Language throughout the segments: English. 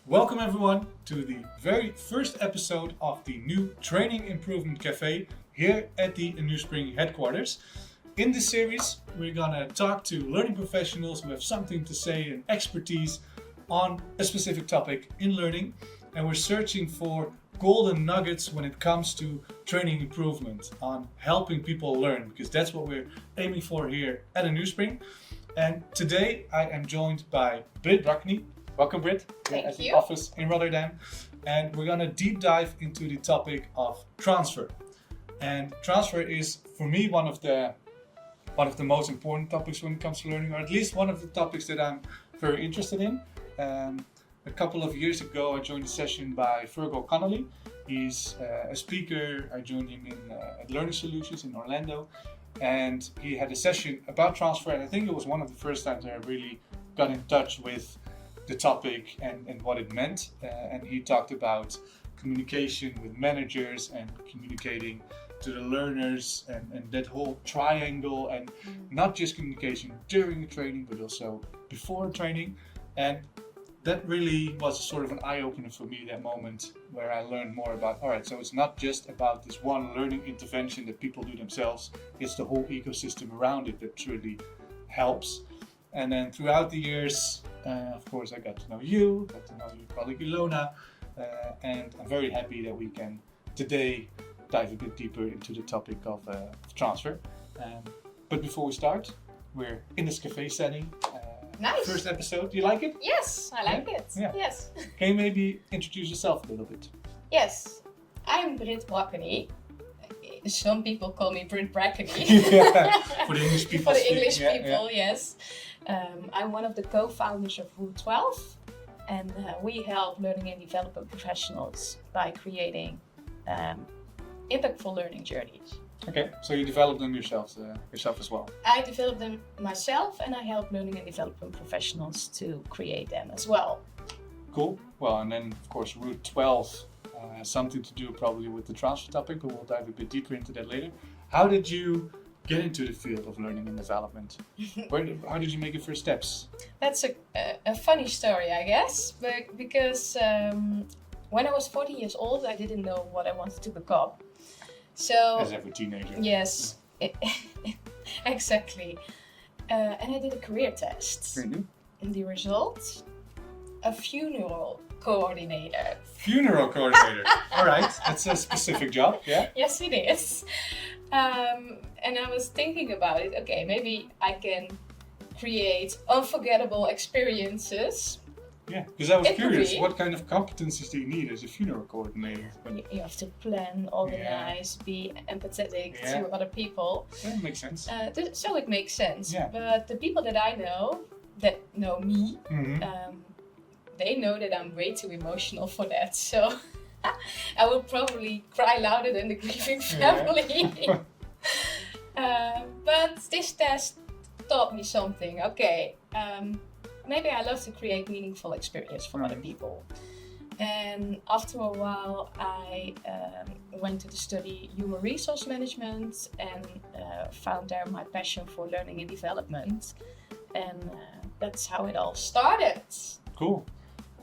Welcome everyone to the very first episode of the new Training Improvement Café here at the aNewSpring headquarters. In this series, we're gonna talk to learning professionals who have something to say and expertise on a specific topic in learning, and we're searching for golden nuggets when it comes to training improvement, on helping people learn, because that's what we're aiming for here at aNewSpring. And today I am joined by Britt Brackenie. Welcome, Britt. Thank at you. the office in Rotterdam. And we're going to deep dive into the topic of transfer. And transfer is, for me, one of the most important topics when it comes to learning, or at least one of the topics that I'm very interested in. A couple of years ago, I joined a session by Fergal Connolly. He's a speaker. I joined him at Learning Solutions in Orlando. And he had a session about transfer. And I think it was one of the first times that I really got in touch with the topic and what it meant. And he talked about communication with managers and communicating to the learners and that whole triangle, and not just communication during the training, but also before training. And that really was sort of an eye-opener for me, that moment where I learned more about, all right, so it's not just about this one learning intervention that people do themselves, it's the whole ecosystem around it that truly helps. And then throughout the years, of course, I got to know you, got to know your colleague Ilona, and I'm very happy that we can today dive a bit deeper into the topic of transfer. But before we start, we're in this cafe setting. Nice. First episode, do you like it? Yes, I like it. Yeah. Yes. Can you maybe introduce yourself a little bit? Yes, I'm Britt Brackenie. Some people call me Britt Brackenie. Yeah, for the English people. For the English Yeah, people, yes. I'm one of the co-founders of Route 12, and we help learning and development professionals by creating impactful learning journeys. Okay, so you developed them yourself as well. I develop them myself, and I help learning and development professionals to create them as well. Cool. Well, and then of course Route 12 has something to do probably with the transfer topic, but we'll dive a bit deeper into that later. How did you get into the field of learning and development? How did you make your first steps? That's a funny story, I guess, but because when I was 40 years old, I didn't know what I wanted to become. So, as every teenager. Yes, exactly. And I did a career test. Really? And the result, a funeral coordinator. Funeral coordinator. All right, that's a specific job, yeah? Yes, it is. And I was thinking about it. Okay, maybe I can create unforgettable experiences. Yeah, because I was It could curious, be. what kind of competencies do you need as a funeral coordinator? You have to plan, organize, be empathetic Yeah. to other people. That makes sense. So it makes sense. Yeah. But the people that I know, that know me, Mm-hmm. they know that I'm way too emotional for that. So I will probably cry louder than the grieving family. But this test taught me something. Okay, maybe I love to create meaningful experience for other people. And after a while, I went to study human resource management and found there my passion for learning and development. And that's how it all started. Cool.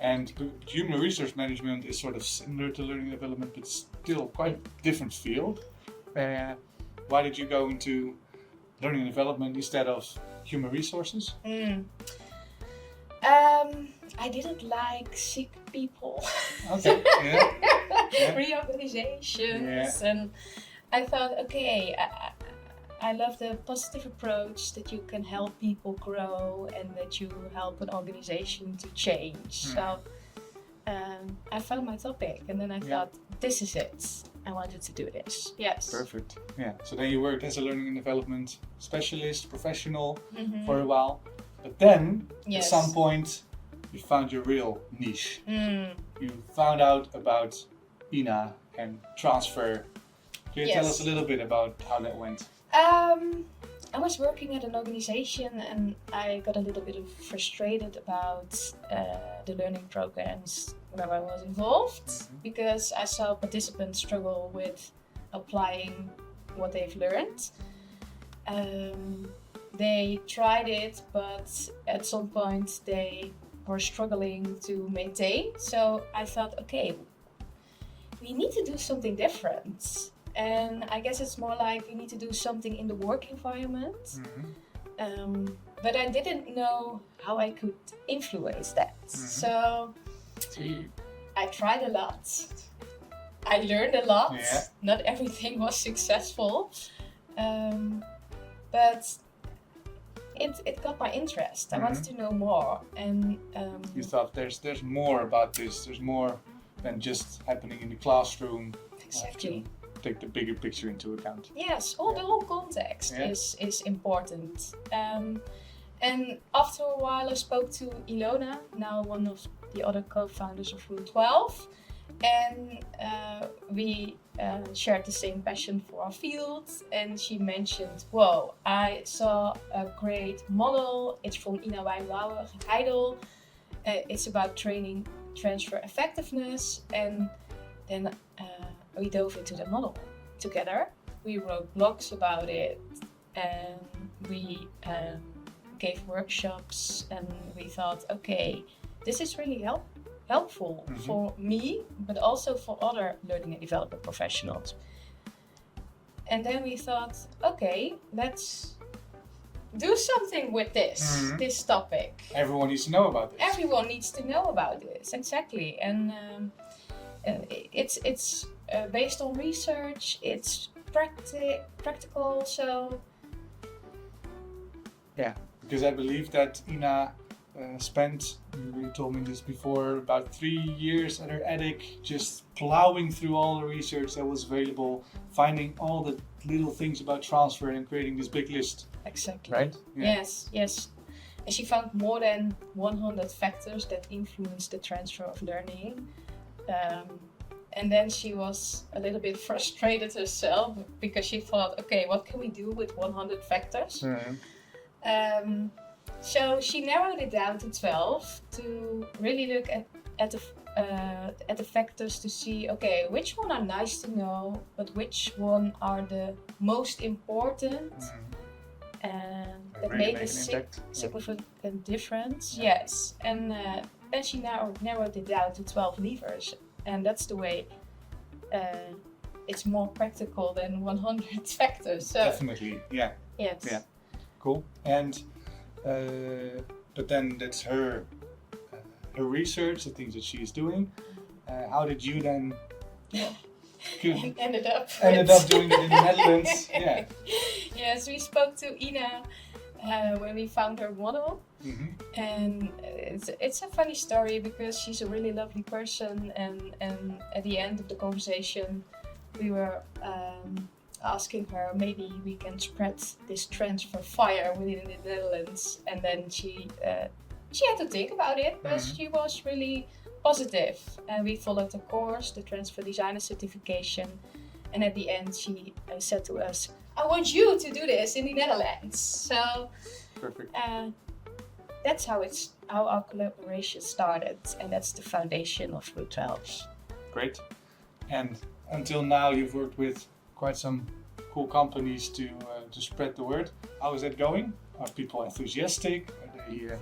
And human resource management is sort of similar to learning and development, but still quite a different field. Why did you go into learning and development instead of human resources? I didn't like sick people. Okay. Yeah. Reorganizations. Yeah. And I thought, okay, I love the positive approach that you can help people grow and that you help an organization to change. So I found my topic, and then I thought, this is it. I wanted to do this. Yes. Perfect. Yeah. So then you worked as a learning and development specialist, professional for a while. But then, at some point, you found your real niche. You found out about INA and transfer. Can you tell us a little bit about how that went? I was working at an organization, and I got a little bit frustrated about the learning programs where I was involved, because I saw participants struggle with applying what they've learned. They tried it, but at some point they were struggling to maintain. So I thought, okay, we need to do something different. And I guess it's more like we need to do something in the work environment. But I didn't know how I could influence that. So I tried a lot. I learned a lot. Yeah. Not everything was successful. But it got my interest. I wanted to know more. And you thought there's more about this. There's more than just happening in the classroom. exactly. Take the bigger picture into account. Yes, the whole context is important. And after a while, I spoke to Ilona, now one of the other co-founders of Route 12, and we shared the same passion for our field. And she mentioned, "Whoa, I saw a great model. It's from Ina Wijnbouwer, Heidel. It's about training transfer effectiveness." And then we dove into the model together. We wrote blogs about it, and we gave workshops, and we thought, okay, this is really helpful for me, but also for other learning and development professionals. And then we thought, okay, let's do something with this topic. Everyone needs to know about this. Everyone needs to know about this, exactly. And it's based on research, it's practical, so... Yeah, because I believe that Ina spent, you told me this before, about 3 years at her attic, just plowing through all the research that was available, finding all the little things about transfer and creating this big list. Exactly. Right? Yeah. Yes. And she found more than 100 factors that influence the transfer of learning. And then she was a little bit frustrated herself because she thought, okay, what can we do with 100 factors? So she narrowed it down to 12 to really look at the factors to see, okay, which one are nice to know, but which one are the most important and that really make a impact. significant difference. Yes, and then she narrowed it down to 12 levers, and that's the way it's more practical than 100 factors. So, Definitely, yeah. Yes. Yeah. Cool. And but then that's her research, the things that she is doing. How did you then ended up doing it in the Netherlands? Yeah. Yes, we spoke to Ina when we found her model, and it's a funny story because she's a really lovely person, and at the end of the conversation we were asking her, maybe we can spread this transfer fire within the Netherlands, and then she had to think about it, but she was really positive, and we followed the course, the transfer designer certification, and at the end she said to us, I want you to do this in the Netherlands. So perfect. That's how our collaboration started, and that's the foundation of Route 12. Great. And until now you've worked with quite some cool companies to spread the word. How is that going? Are people enthusiastic? Are they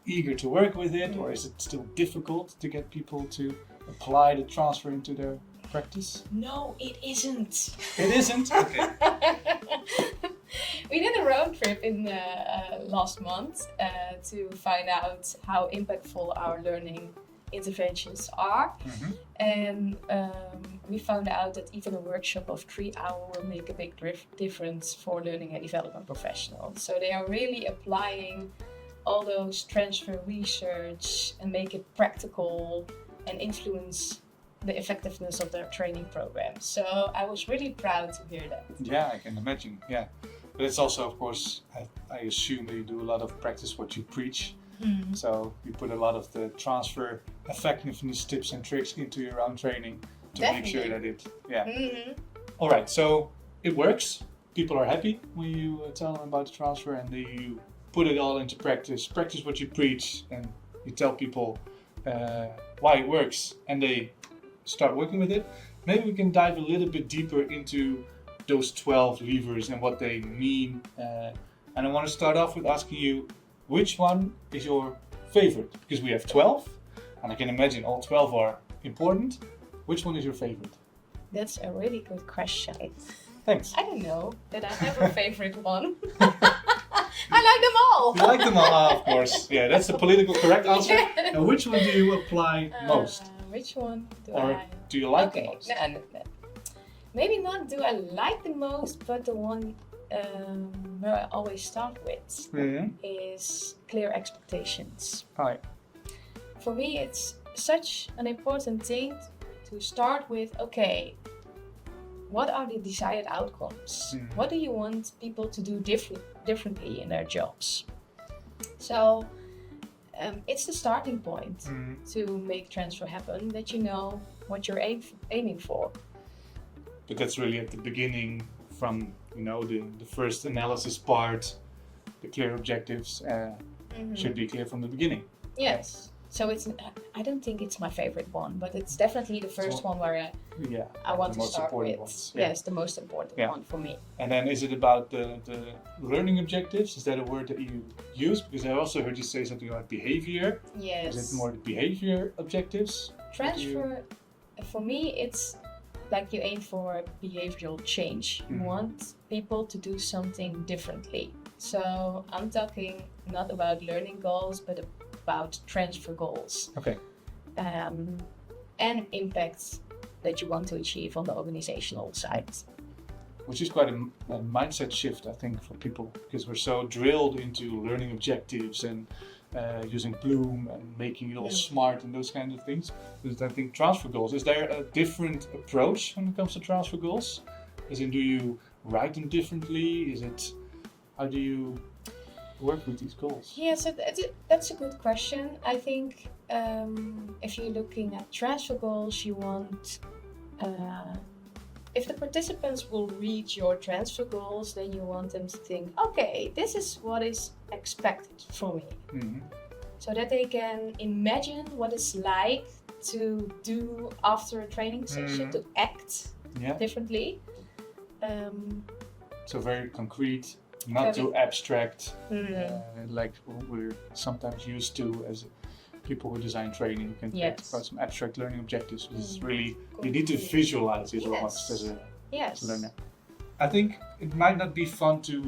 eager to work with it, or is it still difficult to get people to apply the transfer into their practice? No, it isn't. It isn't? Okay. We did a road trip in last month to find out how impactful our learning interventions are, and we found out that even a workshop of 3 hours will make a big difference for learning and development professionals. So they are really applying all those transfer research and make it practical and influence the effectiveness of their training programs. So I was really proud to hear that. Yeah, I can imagine. Yeah, but it's also, of course, I assume that you do a lot of practice what you preach. So you put a lot of the transfer effectiveness tips and tricks into your own training to make sure that it, All right, so it works. People are happy when you tell them about the transfer, and you put it all into practice what you preach, and you tell people why it works, and they start working with it. Maybe we can dive a little bit deeper into those 12 levers and what they mean. And I want to start off with asking you, which one is your favorite? Because we have 12, and I can imagine all 12 are important. Which one is your favorite? That's a really good question. Thanks. I don't know that I have a favorite one. I like them all. You like them all, of course. Yeah, that's the political correct answer. Yes. And which one do you apply most? Which one do Or I? do you like the Okay, most? no. Maybe not do I like the most, but the one where I always start with is clear expectations. Hi. For me, it's such an important thing to start with, okay, what are the desired outcomes? What do you want people to do differently in their jobs? So it's the starting point to make transfer happen, that you know what you're aiming for. But that's really at the beginning, from the first analysis part, the clear objectives should be clear from the beginning. Yes. So I don't think it's my favorite one, but it's definitely the first one where I want to start with. Ones. Yeah. Yes, the most important one for me. And then is it about the learning objectives? Is that a word that you use? Because I also heard you say something about behavior. Yes. Is it more the behavior objectives? Transfer, for me, it's like you aim for behavioral change. You want people to do something differently. So I'm talking not about learning goals, but about transfer goals. Okay. And impacts that you want to achieve on the organizational side. Which is quite a mindset shift, I think, for people, because we're so drilled into learning objectives and using Bloom and making it all smart and those kind of things. But I think transfer goals, is there a different approach when it comes to transfer goals? As in, do you write them differently? How do you work with these goals? Yeah, so that's a good question. I think if you're looking at transfer goals, you want, if the participants will reach your transfer goals, then you want them to think, okay, this is what is expected from me. So that they can imagine what it's like to do after a training session, to act differently. So very concrete, not too abstract, like we're sometimes used to as people who design training. You can talk about some abstract learning objectives. It's really, you need to visualize it almost as a learner. I think it might not be fun to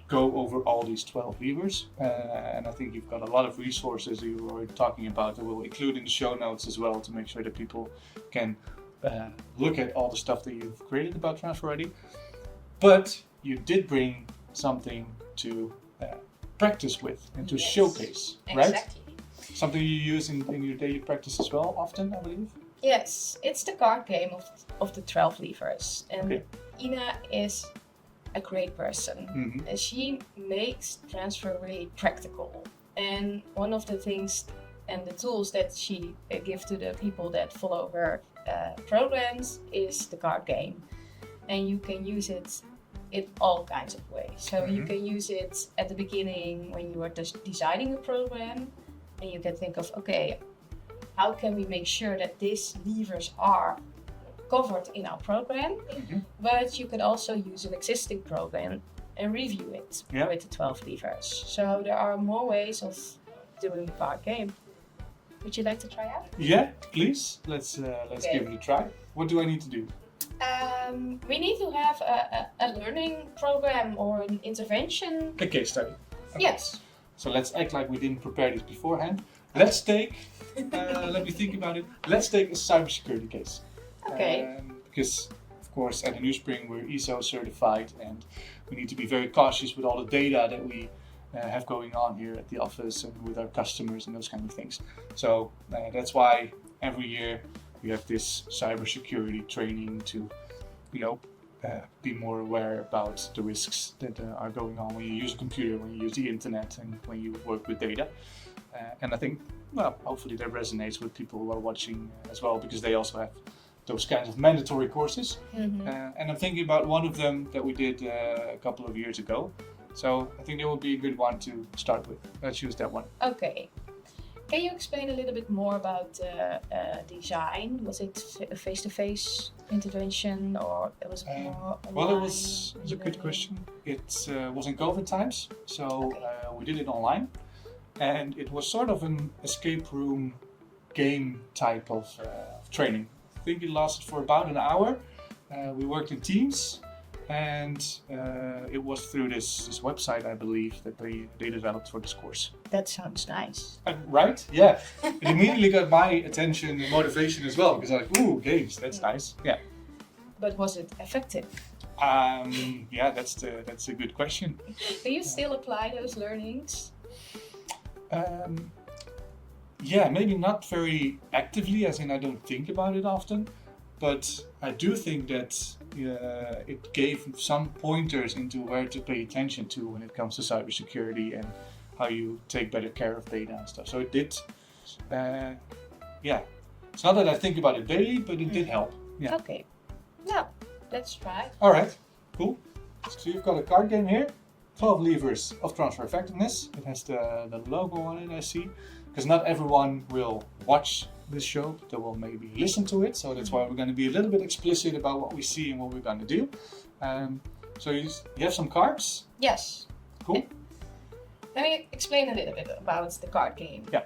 go over all these 12 levers, and I think you've got a lot of resources you were already talking about that we'll include in the show notes as well, to make sure that people can look at all the stuff that you've created about transfer already. But you did bring something to practice with and to showcase, right? Exactly. Something you use in your daily practice as well, often, I believe? Yes, it's the card game of the 12 levers. And Ina is a great person. And she makes transfer really practical. And one of the things and the tools that she gives to the people that follow her programs is the card game. And you can use it in all kinds of ways. So you can use it at the beginning when you are just designing a program, and you can think of, okay, how can we make sure that these levers are covered in our program? But you can also use an existing program and review it with the 12 levers. So there are more ways of doing the card game. Would you like to try out? Yeah, please. Let's give it a try. What do I need to do? We need to have a learning program or an intervention. A case study. Okay. Yes. So let's act like we didn't prepare this beforehand. Let's take, let me think about it. Let's take a cybersecurity case. Okay. Because, of course, at aNewSpring we're ISO certified, and we need to be very cautious with all the data that we have going on here at the office and with our customers and those kind of things. So that's why every year we have this cybersecurity training to, be more aware about the risks that are going on when you use a computer, when you use the internet, and when you work with data. And I think, hopefully that resonates with people who are watching as well, because they also have those kinds of mandatory courses. And I'm thinking about one of them that we did a couple of years ago. So I think that would be a good one to start with. Let's use that one. Okay. Can you explain a little bit more about design? Was it a face-to-face intervention, or it was more online? Well, it was a good question. It was in COVID times, so we did it online. and it was sort of an escape room game type of training. I think it lasted for about an hour. We worked in teams, and it was through this website, I believe, that they developed for this course. That sounds nice. Right? Yeah. It immediately got my attention and motivation as well, because I was like, ooh, games, that's nice. Yeah. But was it effective? Yeah, that's a good question. Do you still apply those learnings? Yeah, maybe not very actively, as in I don't think about it often, but I do think that it gave some pointers into where to pay attention to when it comes to cybersecurity and how you take better care of data and stuff. So it did, yeah. It's not that I think about it daily, but it did help. Yeah. Okay. Now, let's try. All right, cool. So you've got a card game here. 12 levers of transfer effectiveness. It has the logo on it, I see. Because not everyone will watch this show, but they will maybe listen to it. So that's why we're going to be a little bit explicit about what we see and what we're going to do. So you have some cards? Yes. Cool. Let me explain a little bit about the card game. Yeah.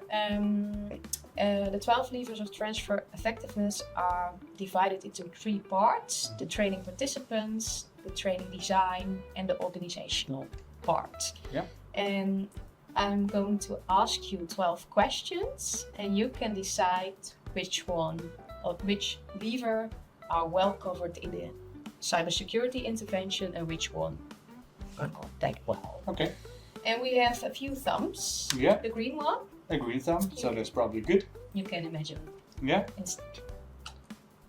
The 12 levers of transfer effectiveness are divided into 3 parts: the training participants, the training design, and the organizational part. Yeah. And I'm going to ask you 12 questions, and you can decide which one or which lever are well covered in the cybersecurity intervention and which one are not that well. Okay. And we have a few thumbs. Yeah. The green one, A green thumb, so that's probably good. you can imagine. Yeah.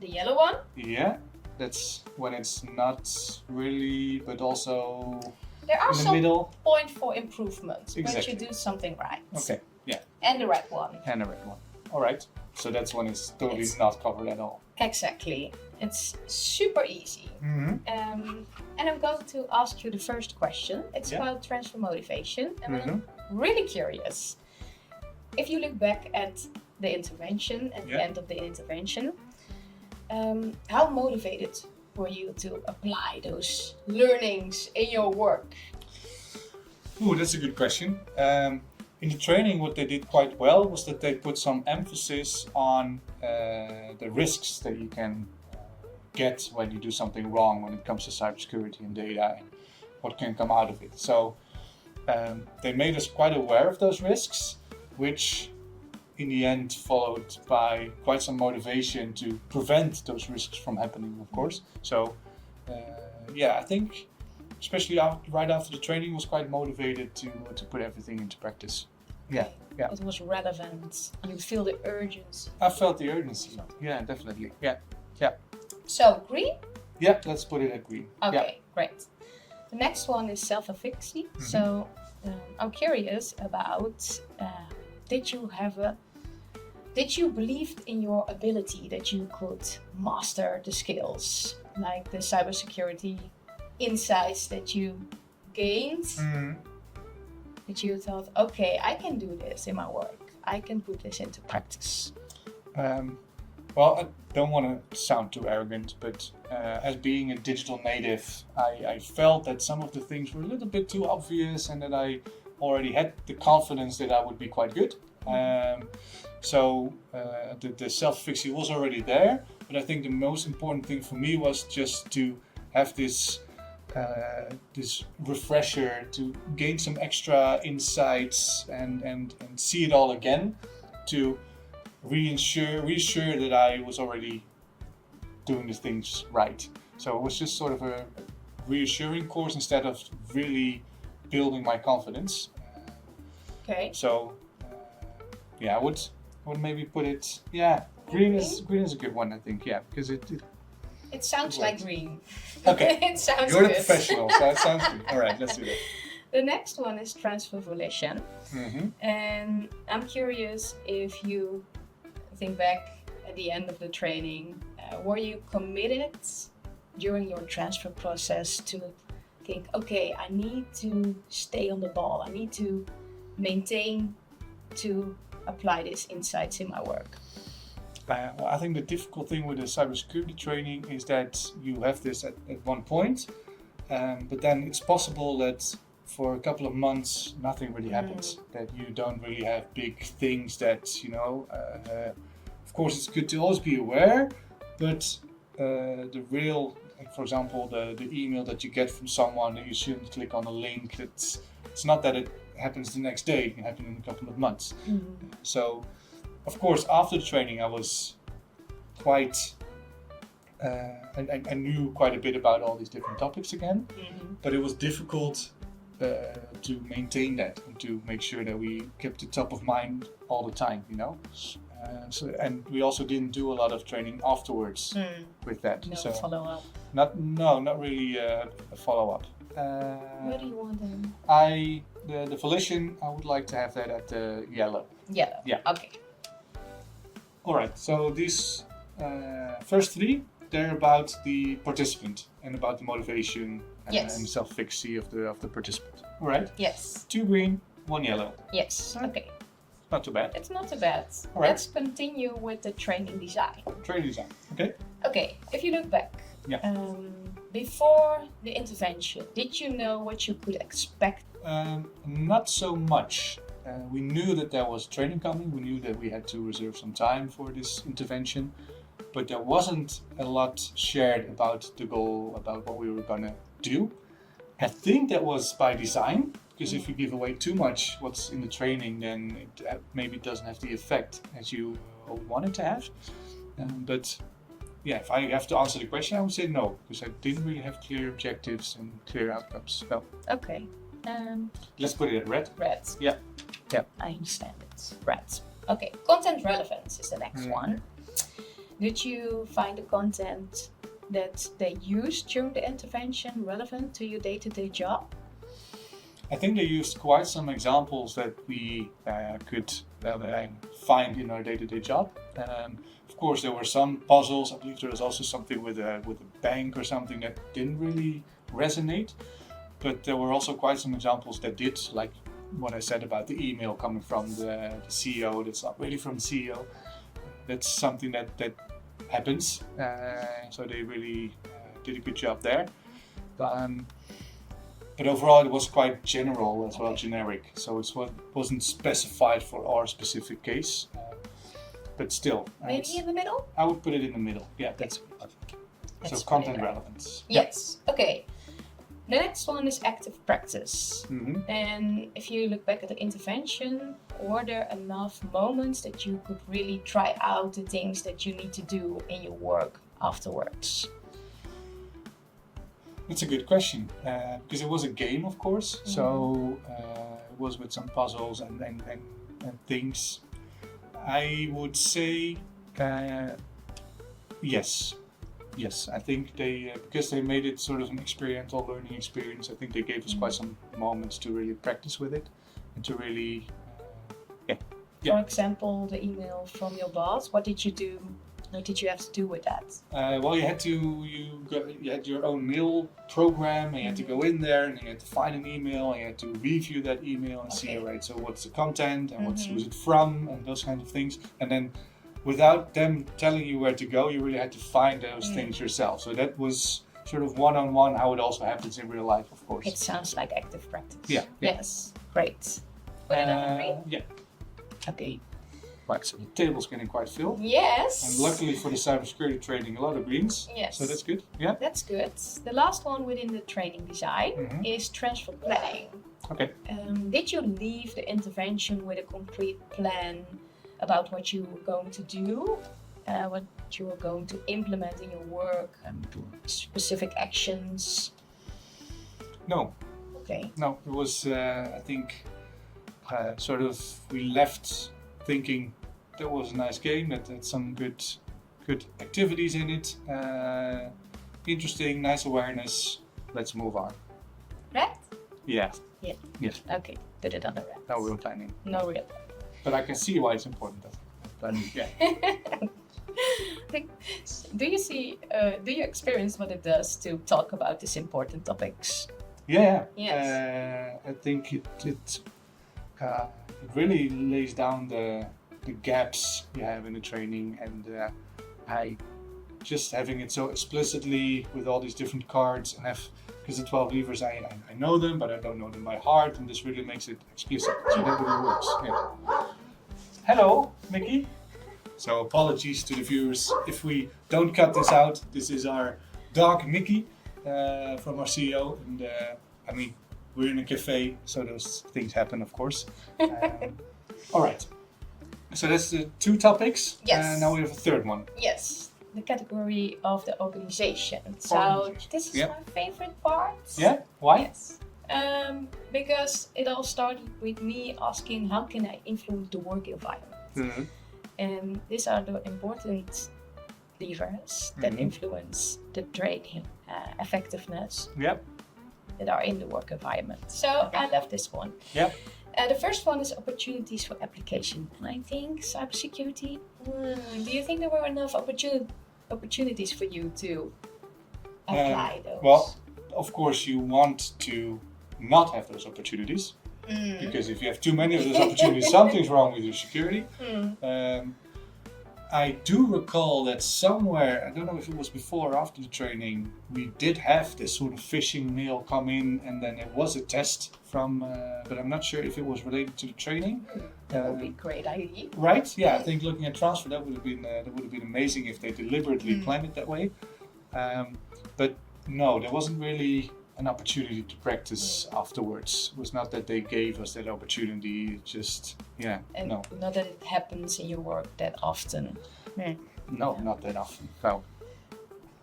The yellow one, Yeah. That's when it's not really, but also there are in the some middle. point for improvement when Exactly. you do something right. Okay. Yeah. And the red one. And a red one. All right. So that's when it's totally not covered at all. Exactly. It's super easy. Mm-hmm. And I'm going to ask you the first question. It's Yeah. about transfer motivation. And Mm-hmm. I'm really curious. If you look back at the intervention, at the end of the intervention, how motivated were you to apply those learnings in your work? Ooh, that's a good question. In the training, what they did quite well was that they put some emphasis on the risks that you can get when you do something wrong when it comes to cybersecurity and data and what can come out of it. So they made us quite aware of those risks, which in the end followed by quite some motivation to prevent those risks from happening, of course. So yeah, I think especially right after the training was quite motivated to put everything into practice. Yeah, yeah. It was relevant. You feel the urgency. I felt the urgency. Yeah, definitely. Yeah, yeah. So, green? Yeah, let's put it at green. Okay, great. The next one is self-efficacy. Mm-hmm. So, I'm curious about, did you believe in your ability that you could master the skills, like the cybersecurity insights that you gained? Mm-hmm. That you thought, okay, I can do this in my work. I can put this into practice. Well, I don't want to sound too arrogant, but as being a digital native, I felt that some of the things were a little bit too obvious and that I already had the confidence that I would be quite good. So the self-efficacy was already there, but I think the most important thing for me was just to have this refresher, to gain some extra insights and see it all again, to reassure that I was already doing the things right. So it was just sort of a reassuring course instead of really building my confidence. Okay. So yeah, I would maybe put it. Yeah, green is a good one, I think. Yeah, because it sounds like green. Okay. It sounds You're good. the professional, so it sounds good. All right, let's do that. The next one is transfer volition. Mm-hmm. And I'm curious if you think back at the end of the training, were you committed during your transfer process to think, okay, I need to stay on the ball. I need to maintain to apply these insights in my work. Well, I think the difficult thing with the cybersecurity training is that you have this at one point, but then it's possible that for a couple of months, nothing really happens. That you don't really have big things that, you know, of course it's good to always be aware, but the real, like for example, the email that you get from someone that you shouldn't click on a link, it's not that it happens the next day, it happens in a couple of months. So, of course, after the training I was quite, I knew quite a bit about all these different topics again, but it was difficult to maintain that and to make sure that we kept it top of mind all the time, you know. And we also didn't do a lot of training afterwards with that. No so follow-up. Not really a follow-up. What do you want then? The volition, I would like to have that at yellow. Yellow. Yeah. Okay. All right. So these first three, they're about the participant and about the motivation Yes. and self-efficacy of the participant. All right. Yes. 2 green, 1 yellow. Yes. Okay. Not too bad. It's not too bad. All right. Let's continue with the training design. Training design. Okay. Okay. If you look back, Yeah. before the intervention, did you know what you could expect? Not so much. We knew that there was training coming. We knew that we had to reserve some time for this intervention, but there wasn't a lot shared about the goal, about what we were gonna do. I think that was by design, because if you give away too much what's in the training, then it maybe doesn't have the effect as you want it to have. But yeah, if I have to answer the question, I would say no, because I didn't really have clear objectives and clear outcomes. So Okay. let's put it at red. Red. Yeah. Yeah. I understand it. Red. Okay. Content relevance is the next one. Did you find the content that they used during the intervention relevant to your day-to-day job? I think they used quite some examples that we could find in our day-to-day job. Of course, there were some puzzles. I believe there was also something with a bank or something that didn't really resonate. But there were also quite some examples that did, like what I said about the email coming from the CEO. That's not really from the CEO. That's something that happens. So they really did a good job there. But overall, it was quite general as well, generic. So it wasn't specified for our specific case. But still, Maybe in the middle? I would put it in the middle. Yeah, that's good. Let's So put content it there. relevance. Yes. Okay. The next one is active practice. Mm-hmm. And if you look back at the intervention, were there enough moments that you could really try out the things that you need to do in your work afterwards? That's a good question, because it was a game, of course. So it was with some puzzles and things. I would say yes. Yes, I think they, because they made it sort of an experiential learning experience, I think they gave us quite some moments to really practice with it and to really, For example, the email from your boss, what did you do? What did you have to do with that? Well, you had your own mail program, and you had to go in there and you had to find an email and you had to review that email and see, right, so what's the content and who's it from and those kind of things. And then without them telling you where to go, you really had to find those things yourself. So that was sort of one-on-one how it also happens in real life, of course. It sounds like active practice. Yeah. Yes. Great. Put it on green. Yeah. Okay. Right, so the table's getting quite filled. Yes. And luckily for the cybersecurity training, a lot of greens. Yes. So that's good. Yeah. That's good. The last one within the training design is transfer planning. Okay. Did you leave the intervention with a concrete plan about what you were going to do, what you were going to implement in your work, specific actions? No. Okay. No, it was, I think, sort of, we left thinking that was a nice game, that had some good activities in it, interesting, nice awareness, let's move on. Right? Yeah. Yeah. Yes. Okay, put it on the red. No real planning. No real. But I can see why it's important. Planning, yeah. Do you experience what it does to talk about these important topics? Yeah. Yes. I think it really lays down the gaps you have in the training, and I just having it so explicitly with all these different cards and because the 12 levers, I know them, but I don't know them by heart, and this really makes it explicit. So that really works. Yeah. Hello, Mickey. So apologies to the viewers if we don't cut this out. This is our dog, Mickey, from our CEO. And I mean, we're in a cafe, so those things happen, of course. All right. So that's the 2 topics. Yes. And now we have a third one. Yes, the category of the organization. So Organization. this is Yeah. my favorite part. Yeah? Why? Yes. Because it all started with me asking how can I influence the work environment? Mm-hmm. And these are the important levers that Mhm. influence the training effectiveness Yep. that are in the work environment. So I love this one. Yep. The first one is opportunities for application. And I think cybersecurity, do you think there were enough opportunities for you to apply those? Well, of course, you want to not have those opportunities. Mm. Because if you have too many of those opportunities, something's wrong with your security. I do recall that somewhere, I don't know if it was before or after the training, we did have this sort of phishing mail come in, and then it was a test from, but I'm not sure if it was related to the training. That would be a great idea. Right? Yeah, I think looking at transfer, that would have been amazing if they deliberately planned it that way. But no, there wasn't really an opportunity to practice afterwards. It was not that they gave us that opportunity. It just, And no. not that it happens in your work that often. No, not that often. No.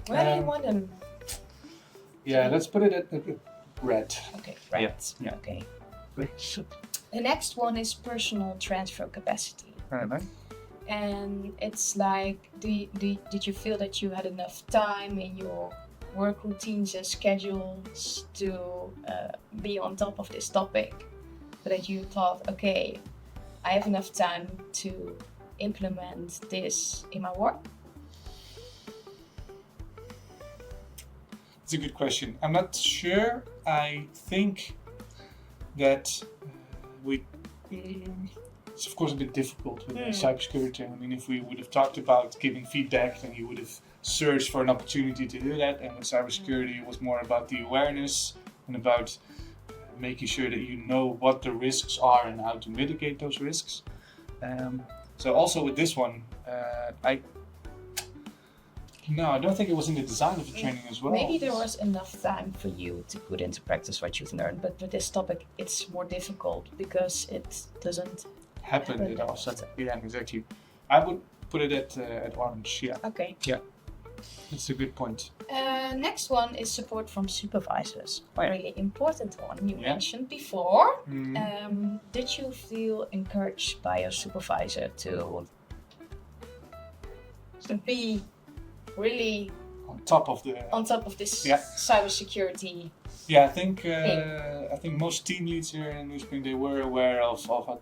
Where do you want them? Yeah, let's put it at red. Okay, right. Yeah. Okay. The next one is personal transfer capacity. And it's like, did you feel that you had enough time in your work routines and schedules to be on top of this topic? So that you thought, okay, I have enough time to implement this in my work? It's a good question. I'm not sure. I think that it's of course a bit difficult with cybersecurity. I mean, if we would have talked about giving feedback, then you would have searched for an opportunity to do that. And with cybersecurity, it was more about the awareness and about making sure that you know what the risks are and how to mitigate those risks. So also with this one, I don't think it was in the design of the training as well. Maybe there was enough time for you to put into practice what you've learned, but with this topic, it's more difficult because it doesn't happen at all. Yeah, exactly. I would put it at orange. Yeah. Okay. Yeah. That's a good point. Next one is support from supervisors. A really important one you Yeah. mentioned before. Mm. Did you feel encouraged by your supervisor to be really On top of this Yeah. cybersecurity? Yeah, I think most team leads here in aNewSpring, they were aware of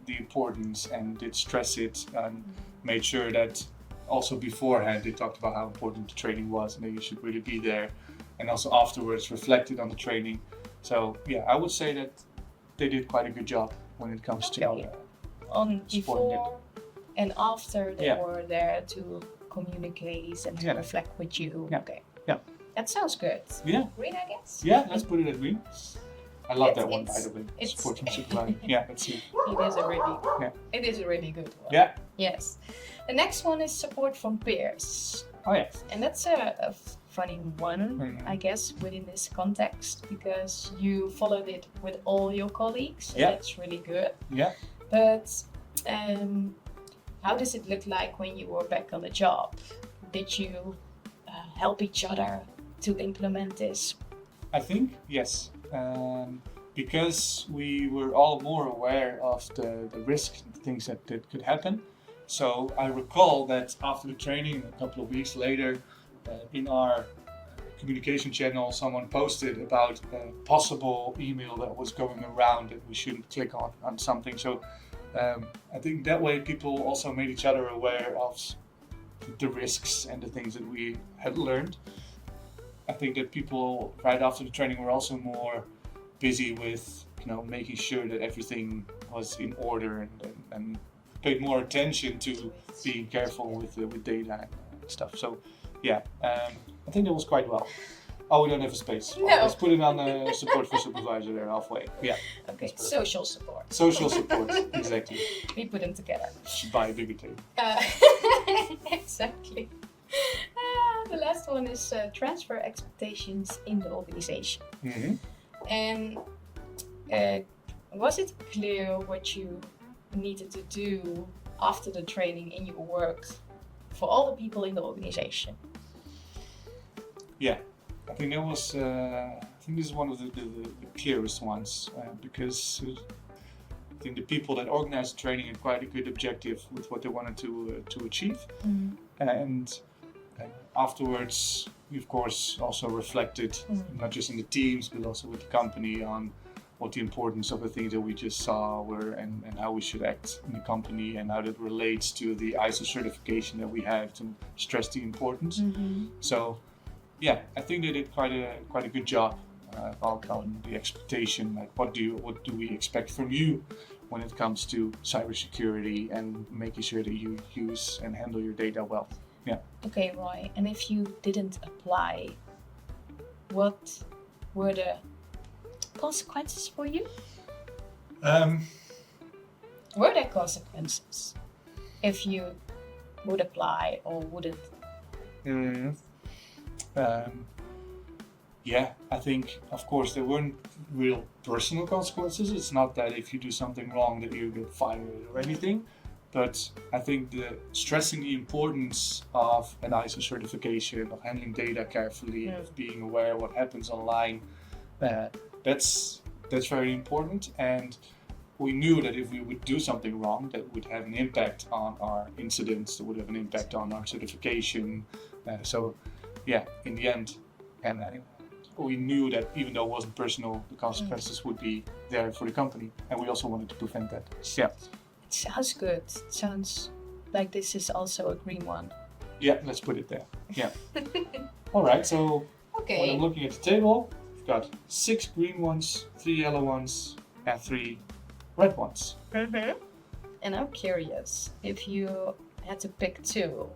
the importance and did stress it and made sure that also beforehand they talked about how important the training was and that you should really be there, and also afterwards reflected on the training. So yeah, I would say that they did quite a good job when it comes to On supporting before and after they Yeah. were there to communicate and to Yeah. reflect with you. Yeah. Okay. Yeah. That sounds good. Yeah. Green, I guess. Yeah, let's put it at green. I love that one, by It's- the way. it's- Support from supervisor. Yeah, let's see. It is a really good one. Yeah. Yes. The next one is support from peers. Oh yeah. And that's a funny one, Mhm. I guess, within this context, because you followed it with all your colleagues. So Yeah. that's really good. Yeah. But how does it look like when you were back on the job? Did you help each other to implement this? I think yes, because we were all more aware of the risks and things that could happen. So I recall that after the training, a couple of weeks later, in our communication channel, someone posted about a possible email that was going around that we shouldn't click on something. So I think that way people also made each other aware of the risks and the things that we had learned. I think that people right after the training were also more busy with making sure that everything was in order and paid more attention to being careful with data and stuff. So yeah, I think that was quite well. Oh, we don't have a space. No. Let's put it on support for supervisor there halfway. Yeah. Okay, social support. Social support, exactly. We put them together. Buy a bigger table. Exactly. The last one is transfer expectations in the organization. Mm-hmm. And was it clear what you needed to do after the training in your work for all the people in the organization? Yeah, I think that was. I think this is one of the clearest ones because I think the people that organized the training had quite a good objective with what they wanted to achieve, and afterwards we of course also reflected not just in the teams but also with the company on what the importance of the things that we just saw were and how we should act in the company and how that relates to the ISO certification that we have to stress the importance. So yeah, I think they did quite a good job on the expectation, like what do we expect from you when it comes to cybersecurity and making sure that you use and handle your data well. Yeah. Okay, Roy. And if you didn't apply, what were the consequences for you? Were there consequences if you would apply or wouldn't? Yeah, I think of course there weren't real personal consequences. It's not that if you do something wrong that you get fired or anything. But I think the stressing the importance of an ISO certification, of handling data carefully, of being aware of what happens online, that's very important. And we knew that if we would do something wrong, that would have an impact on our incidents, that would have an impact on our certification. So yeah, in the end, and we knew that even though it wasn't personal, the consequences would be there for the company. And we also wanted to prevent that. Yeah. Sounds good. Sounds like this is also a green one. Yeah, let's put it there. Yeah. All right, so when I'm looking at the table, we've got 6 green ones, 3 yellow ones, and 3 red ones. And I'm curious, if you had to pick 2,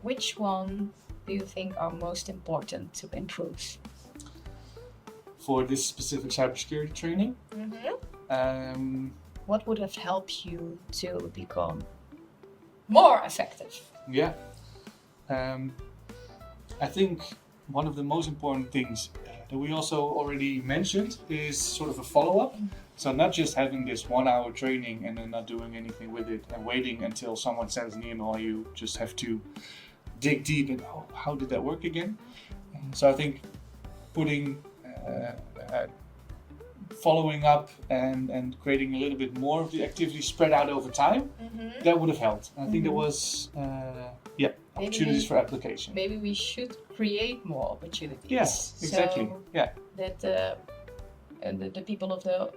which one do you think are most important to improve? For this specific cybersecurity training? What would have helped you to become more effective? Yeah. I think one of the most important things that we also already mentioned is sort of a follow-up. So not just having this 1-hour training and then not doing anything with it and waiting until someone sends an email, you just have to dig deep and how did that work again? So I think putting following up and creating a little bit more of the activity spread out over time, that would have helped. I think there was opportunities for application. Maybe we should create more opportunities. Yes, exactly. So that the people of the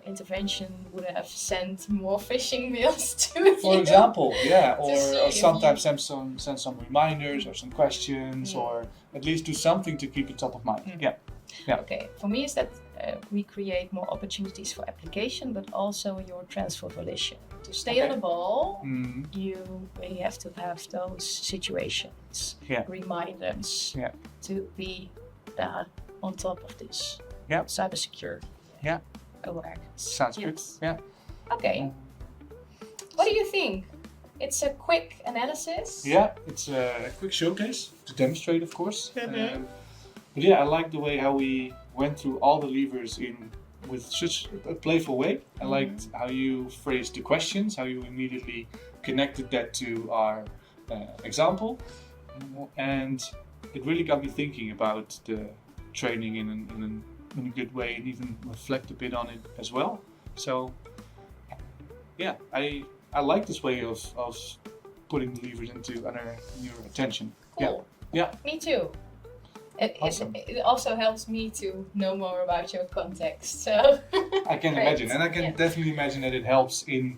intervention would have sent more phishing mails to you. For example, or sometimes send some reminders or some questions, or at least do something to keep it top of mind. Okay, for me is that we create more opportunities for application, but also your transfer volition. To stay on the ball, you really have to have those situations, reminders to be on top of this cybersecurity awareness. Sounds good. Yeah. Okay. What do you think? It's a quick analysis. Yeah, it's a quick showcase to demonstrate, of course. But yeah, I like the way how we went through all the levers with such a playful way. I liked how you phrased the questions, how you immediately connected that to our example. And it really got me thinking about the training in a good way and even reflect a bit on it as well. So yeah, I like this way of putting the levers into your attention. Cool. Yeah. Me too. It also helps me to know more about your context. So I can imagine, and I can definitely imagine that it helps in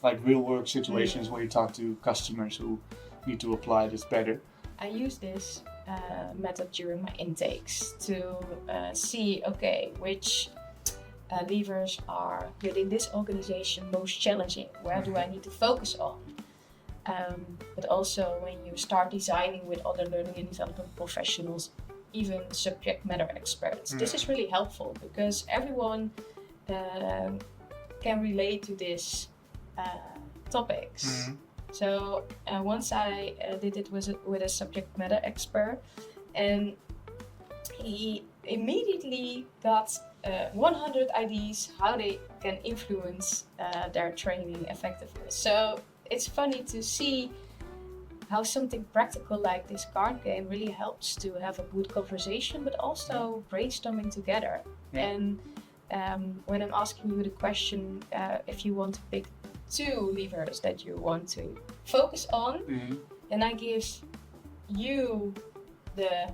like real work situations where you talk to customers who need to apply this better. I use this method during my intakes to see, which levers are within this organization most challenging. Where do I need to focus on? But also when you start designing with other learning and development professionals, even subject matter experts. This is really helpful because everyone can relate to these topics. So once I did it with a subject matter expert, and he immediately got 100 ideas how they can influence their training effectiveness. So it's funny to see how something practical like this card game really helps to have a good conversation, but also brainstorming together. And when I'm asking you the question, if you want to pick 2 levers that you want to focus on, then I give you the,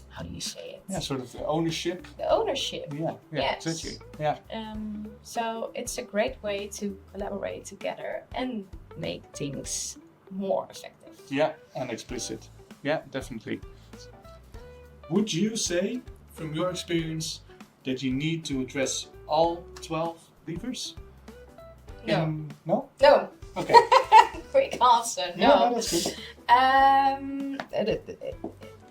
how do you say it? Yeah, sort of the ownership. The ownership. Yeah, Yes. exactly. Yeah. So it's a great way to collaborate together and make things more effective. Yeah, and explicit. Yeah, definitely. Would you say, from your experience, that you need to address all 12 levers? No. No? No. Okay. Quick answer. Yeah, No. that's good.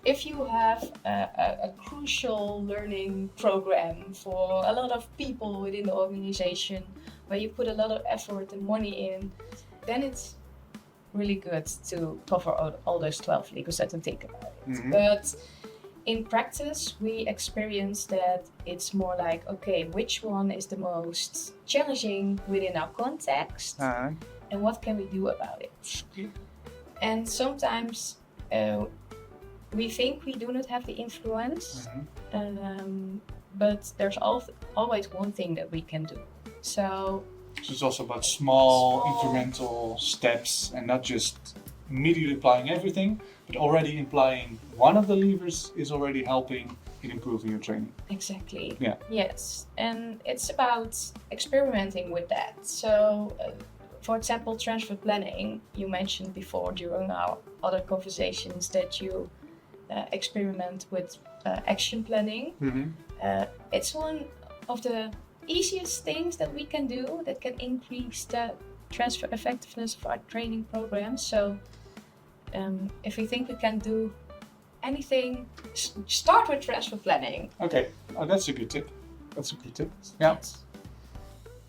If you have a crucial learning program for a lot of people within the organization, where you put a lot of effort and money in, then it's really good to cover all those 12 levers and think about it. But in practice, we experience that it's more like, okay, which one is the most challenging within our context, and what can we do about it? And sometimes we think we do not have the influence, but there's always one thing that we can do. So it's also about small incremental steps, and not just immediately applying everything, but already implying one of the levers is already helping in improving your training. Exactly. Yeah. Yes, and it's about experimenting with that. So, for example, transfer planning. You mentioned before during our other conversations that you experiment with action planning. It's one of the easiest things that we can do that can increase the transfer effectiveness of our training program. So if we think we can do anything, start with transfer planning. Okay, that's a good tip. Yeah. Yes.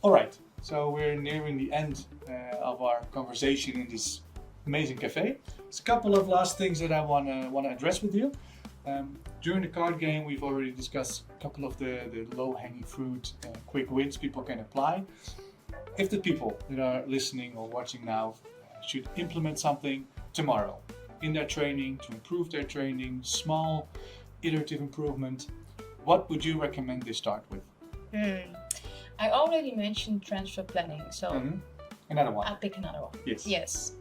All right, so we're nearing the end of our conversation in this amazing cafe. There's a couple of last things that I want to address with you. During the card game, we've already discussed a couple of the low-hanging fruit, quick wins people can apply. If the people that are listening or watching now should implement something tomorrow in their training to improve their training, small iterative improvement, what would you recommend they start with? I already mentioned transfer planning, so another one. I'll pick another one. Yes. Yes.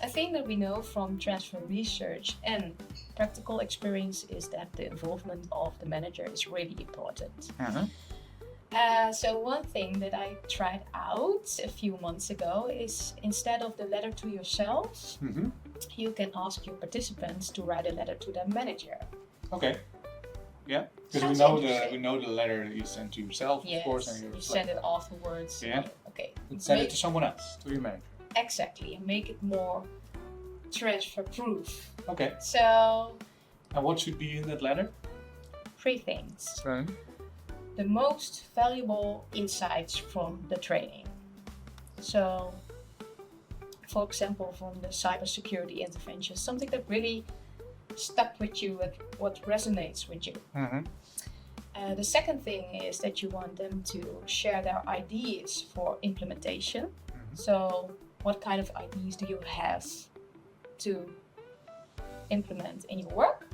A thing that we know from transfer research and practical experience is that the involvement of the manager is really important. So one thing that I tried out a few months ago is, instead of the letter to yourself, you can ask your participants to write a letter to their manager. Okay. Yeah, because we know the letter that you send to yourself, yes, of course, and you send it afterwards. Yeah. Okay. And send it to someone else, to your manager. Exactly, and make it more transfer proof. Okay. So. And what should be in that letter? 3 things. So. The most valuable insights from the training. So, for example, from the cybersecurity intervention, something that really stuck with you, what resonates with you. The second thing is that you want them to share their ideas for implementation. So, what kind of ideas do you have to implement in your work?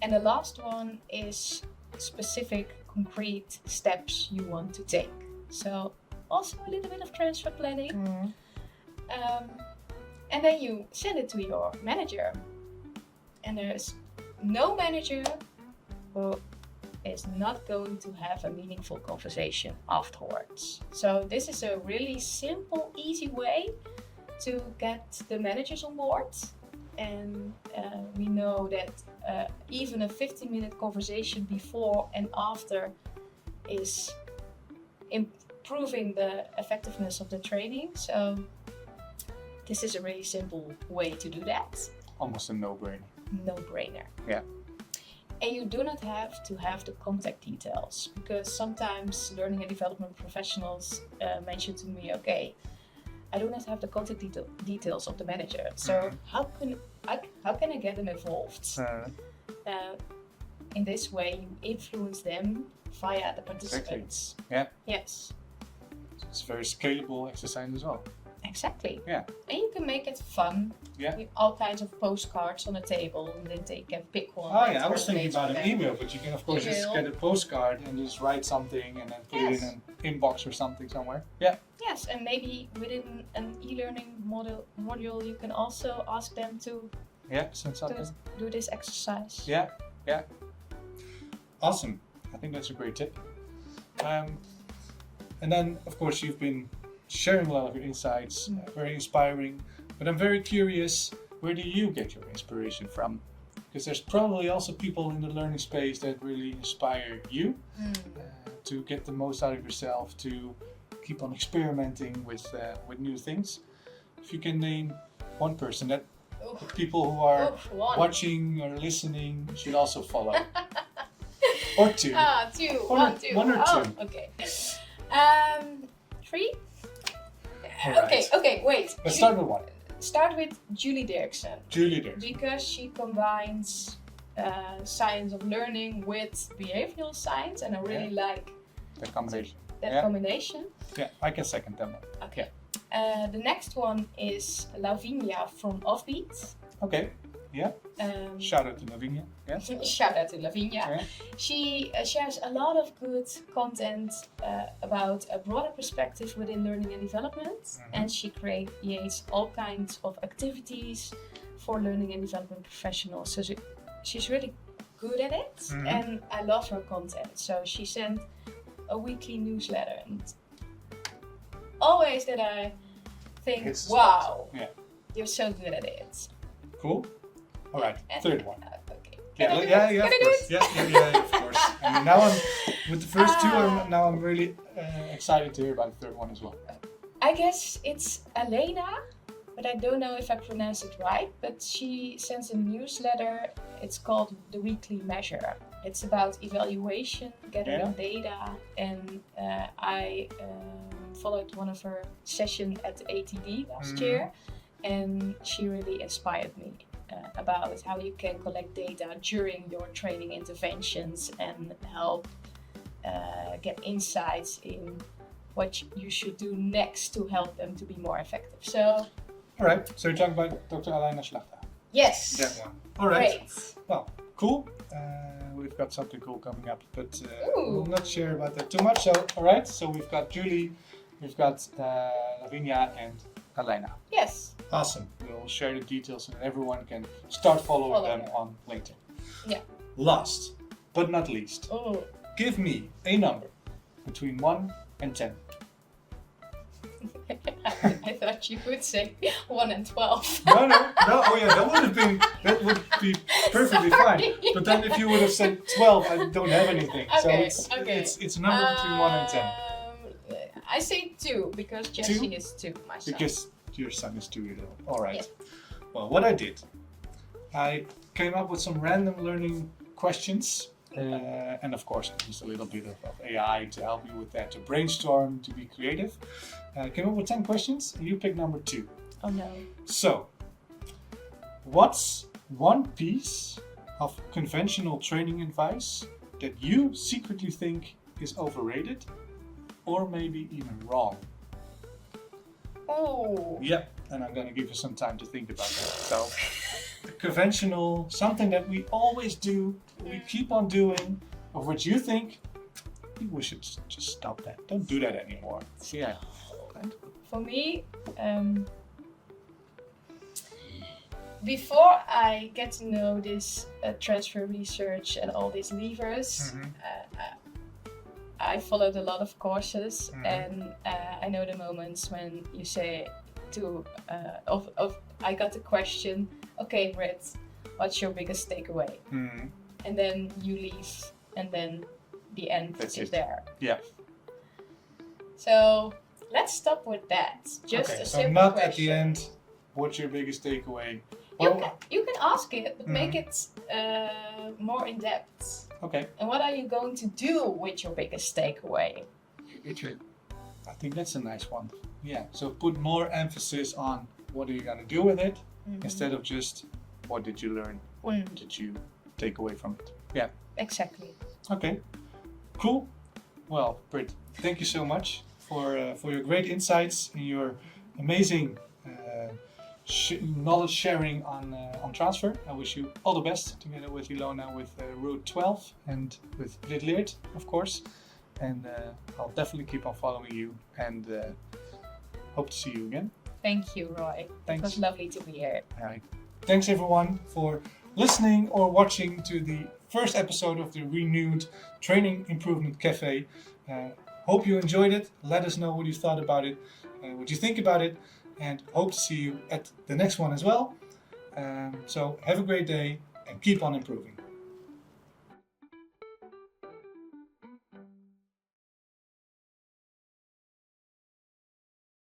And the last one is specific, concrete steps you want to take. So also a little bit of transfer planning. And then you send it to your manager. And there's no manager who is not going to have a meaningful conversation afterwards. So this is a really simple, easy way to get the managers on board. And we know that even a 15-minute conversation before and after is improving the effectiveness of the training. So this is a really simple way to do that. Almost a no-brainer. no-brainer. Yeah. And you do not have to have the contact details, because sometimes learning and development professionals mention to me, okay, I do not have the contact details of the manager, so how can I get them involved? In this way, you influence them via the participants. Exactly. Yeah. Yes. It's a very scalable exercise as well. Exactly. Yeah. And you can make it fun. Yeah. With all kinds of postcards on the table, and then they can pick one. Oh yeah, I was thinking about an email, but you can of course just get a postcard and just write something and then put it in an inbox or something somewhere. Yeah. Yes, and maybe within an e-learning module, you can also ask them to send something. do this exercise. Yeah. Yeah. Awesome. I think that's a great tip. And then of course you've been sharing a lot of your insights, very inspiring. But I'm very curious, where do you get your inspiration from? Because there's probably also people in the learning space that really inspire you to get the most out of yourself, to keep on experimenting with new things. If you can name one person that the people who are watching or listening should also follow. Or two. Two. One or two. Okay. 3? Right. Okay, wait. Let's start with one. Start with Julie Dirksen. Julie Dirksen. Because she combines science of learning with behavioral science, and I really like that combination. Combination. Yeah, I can second that one. Okay. The next one is Lavinia from Offbeat. Okay. Yeah. Shout out to Lavinia. Yeah. Shout out to Lavinia. Yeah. She shares a lot of good content about a broader perspective within learning and development, and she creates all kinds of activities for learning and development professionals. So she's really good at it, and I love her content. So she sent a weekly newsletter, and always that I think, wow, you're so good at it. Cool. All right, third one. Okay. Yeah, of course. Yeah, of course. I mean, now I'm with the first two. I'm really excited to hear about the third one as well. I guess it's Elena, but I don't know if I pronounce it right. But she sends a newsletter. It's called The Weekly Measure. It's about evaluation, gathering data, and I followed one of her sessions at the ATD last year, and she really inspired me. About how you can collect data during your training interventions and help get insights in what you should do next to help them to be more effective. So, all right. So you're talking about Dr. Elena Schlachter. Yes. That one. All right. Great. Well, cool. We've got something cool coming up, but we'll not share about that too much. So, all right. So we've got Julie, we've got Lavinia, and Elena. Yes. Awesome. We'll share the details so that everyone can start following them on LinkedIn. Yeah. Last but not least, give me a number between 1 and 10. I thought you would say 1 and 12. No. Oh yeah, that would be perfectly fine. But then if you would have said 12, I don't have anything. Okay, so it's a number between 1 and 10. I say 2 because Jessie is 2, my son. Because your son is 2 years old. All right. Yeah. Well, what I did, I came up with some random learning questions. And of course, I used a little bit of AI to help you with that, to brainstorm, to be creative. I came up with 10 questions, and you pick number 2. Oh no. So, what's one piece of conventional training advice that you secretly think is overrated, or maybe even wrong? Oh. Yeah, and I'm going to give you some time to think about that. So, conventional, something that we always do, we keep on doing, of which you think we should just stop that. Don't do that anymore. Yeah. For me, before I get to know this transfer research and all these levers, I followed a lot of courses, and I know the moments when you say to I got the question, okay, Britt, what's your biggest takeaway? And then you leave, and then the end is there. Yeah. So let's stop with that. Just okay, a so simple not question. at the end, what's your biggest takeaway? You can ask it, but make it more in depth. Okay. And what are you going to do with your biggest takeaway? I think that's a nice one. Yeah. So put more emphasis on what are you going to do with it instead of just what did you learn? What did you take away from it? Yeah. Exactly. Okay. Cool. Well, Britt, thank you so much for your great insights and your amazing knowledge sharing on transfer. I wish you all the best together with Ilona with Route 12 and with Britt, of course. And I'll definitely keep on following you and hope to see you again. Thank you, Roy. Thanks. It was lovely to be here. All right. Thanks everyone for listening or watching to the first episode of the renewed Training Improvement Café. Hope you enjoyed it. Let us know what you thought about it, what you think about it, and hope to see you at the next one as well. So have a great day and keep on improving.